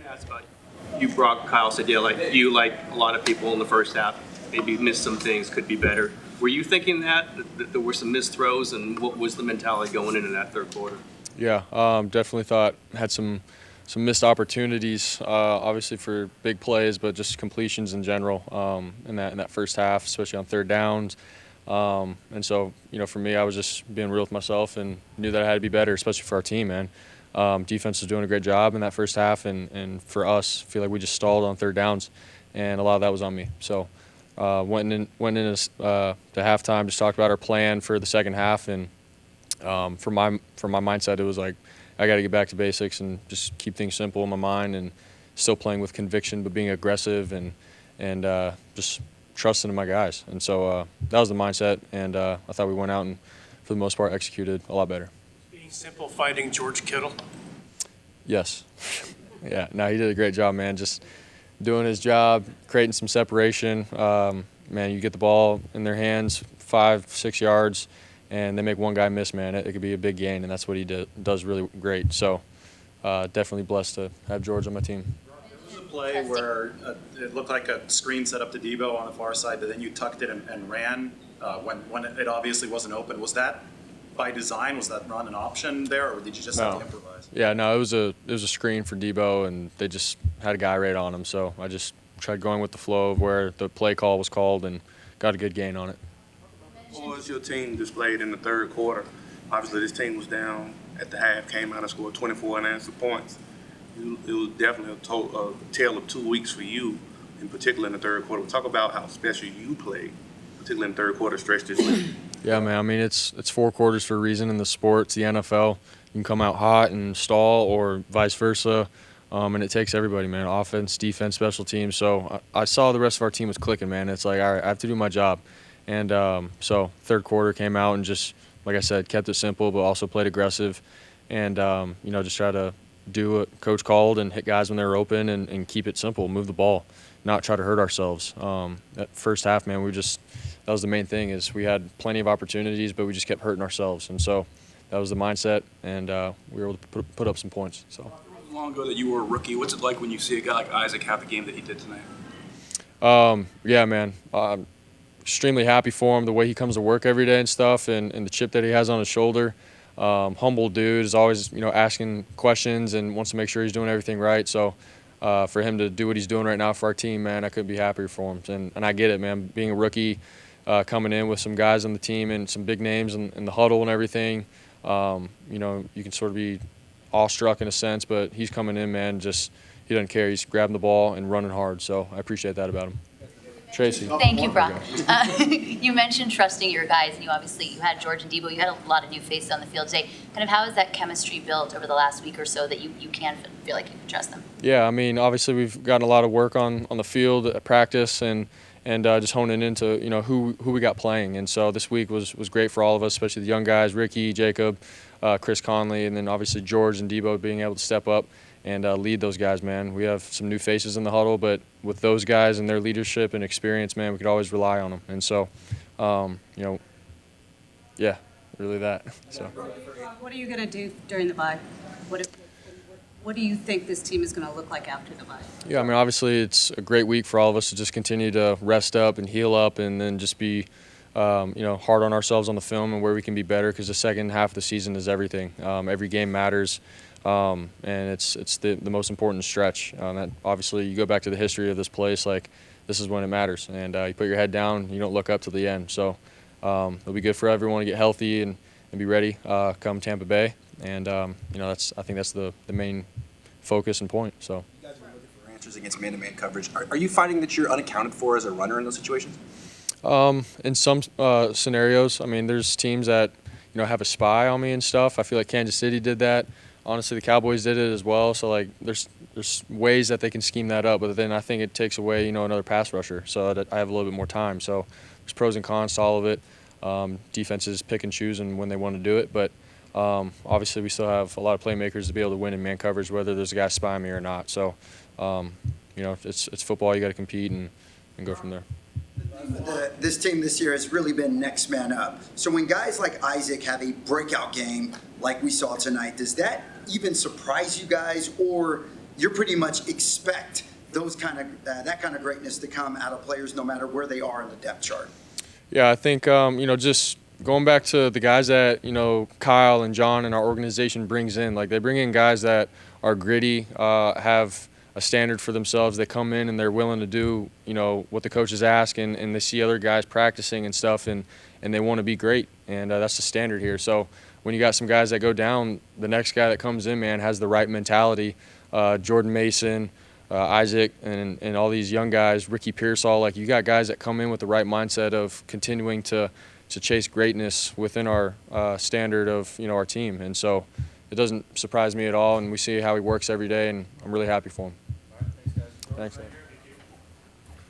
Ask about you brought Kyle said like you like a lot of people in the first half maybe missed some things could be better. Were you thinking that there were some missed throws, and what was the mentality going into that third quarter? Yeah, definitely thought had some missed opportunities, obviously for big plays, but just completions in general in that first half, especially on third downs. And so, for me, I was just being real with myself and knew that I had to be better, especially for our team, man. Defense was doing a great job in that first half, and for us, I feel like we just stalled on third downs, and a lot of that was on me. So went in to halftime, just talked about our plan for the second half, and for my mindset, it was like I got to get back to basics and just keep things simple in my mind, and still playing with conviction, but being aggressive and just trusting in my guys. And so that was the mindset, and I thought we went out and, for the most part, executed a lot better. Being simple, fighting George Kittle. Yes. Yeah, no, he did a great job, man. Just doing his job, creating some separation. Man, you get the ball in their hands 5-6 yards, and they make one guy miss, man. It could be a big gain, and that's what he does really great. So definitely blessed to have George on my team. There was a play where it looked like a screen set up to Debo on the far side, but then you tucked it and ran when it obviously wasn't open. Was that by design? Was that run an option there, or did you just have to improvise? Yeah, no, it was a screen for Debo, and they just had a guy right on him. So I just tried going with the flow of where the play call was called and got a good gain on it. What was your team displayed in the third quarter? Obviously, this team was down at the half, came out and scored 24 unanswered points. It was definitely a tale of 2 weeks for you, in particular in the third quarter. Talk about how special you played, particularly in the third quarter stretch this week. Yeah, man. I mean, it's 4 quarters for a reason in the sport. It's the NFL. You can come out hot and stall, or vice versa. And it takes everybody, man. Offense, defense, special teams. So I saw the rest of our team was clicking, man. It's like, all right, I have to do my job. And so third quarter came out and just, like I said, kept it simple, but also played aggressive. And, just try to do what Coach called and hit guys when they were open and keep it simple, move the ball, not try to hurt ourselves. That first half, man, that was the main thing, is we had plenty of opportunities, but we just kept hurting ourselves. And so that was the mindset, and we were able to put up some points. So. It was long ago that you were a rookie. What's it like when you see a guy like Isaac have the game that he did tonight? Yeah, man. Extremely happy for him, the way he comes to work every day and stuff, and the chip that he has on his shoulder. Humble dude, is always asking questions and wants to make sure he's doing everything right. So for him to do what he's doing right now for our team, man, I couldn't be happier for him. And I get it, man. Being a rookie, coming in with some guys on the team and some big names in the huddle and everything, you can sort of be awestruck in a sense, but he's coming in, man, he doesn't care. He's grabbing the ball and running hard. So I appreciate that about him. Tracy. Thank you, Brock. You mentioned trusting your guys, and you had George and Debo. You had a lot of new faces on the field today. Kind of how has that chemistry built over the last week or so that you can feel like you can trust them? Yeah, I mean, obviously we've gotten a lot of work on the field at practice and just honing into who we got playing. And so this week was great for all of us, especially the young guys, Ricky, Jacob, Chris Conley, and then obviously George and Debo being able to step up and lead those guys, man. We have some new faces in the huddle, but with those guys and their leadership and experience, man, we could always rely on them. And so, yeah, really that. So. What are you going to do during the bye? What do you think this team is going to look like after the bye? Yeah, I mean, obviously it's a great week for all of us to just continue to rest up and heal up, and then just be hard on ourselves on the film and where we can be better, because the second half of the season is everything. Every game matters. And it's the most important stretch. That obviously, you go back to the history of this place, like this is when it matters. And you put your head down, you don't look up to the end. So it'll be good for everyone to get healthy and be ready come Tampa Bay. And I think that's the main focus and point. So. You guys are looking for answers against man-to-man coverage. Are you finding that you're unaccounted for as a runner in those situations? In some scenarios, I mean, there's teams that have a spy on me and stuff. I feel like Kansas City did that. Honestly, the Cowboys did it as well. So, like, there's ways that they can scheme that up, but then I think it takes away, another pass rusher, so that I have a little bit more time. So there's pros and cons to all of it. Defenses pick and choose and when they want to do it, but obviously we still have a lot of playmakers to be able to win in man coverage, whether there's a guy spying me or not. So, it's football. You got to compete and go from there. This team this year has really been next man up. So when guys like Isaac have a breakout game like we saw tonight, does that even surprise you guys, or you pretty much expect those kind of that kind of greatness to come out of players no matter where they are in the depth chart. Yeah, I think just going back to the guys that Kyle and John and our organization brings in, like they bring in guys that are gritty, have a standard for themselves. They come in and they're willing to do what the coaches ask, and they see other guys practicing and stuff, and they want to be great, and that's the standard here. So when you got some guys that go down, the next guy that comes in, man, has the right mentality. Jordan Mason, Isaac, and all these young guys, Ricky Pearsall, like you got guys that come in with the right mindset of continuing to chase greatness within our standard of our team, and so it doesn't surprise me at all. And we see how he works every day, and I'm really happy for him. Thanks, guys. Thanks.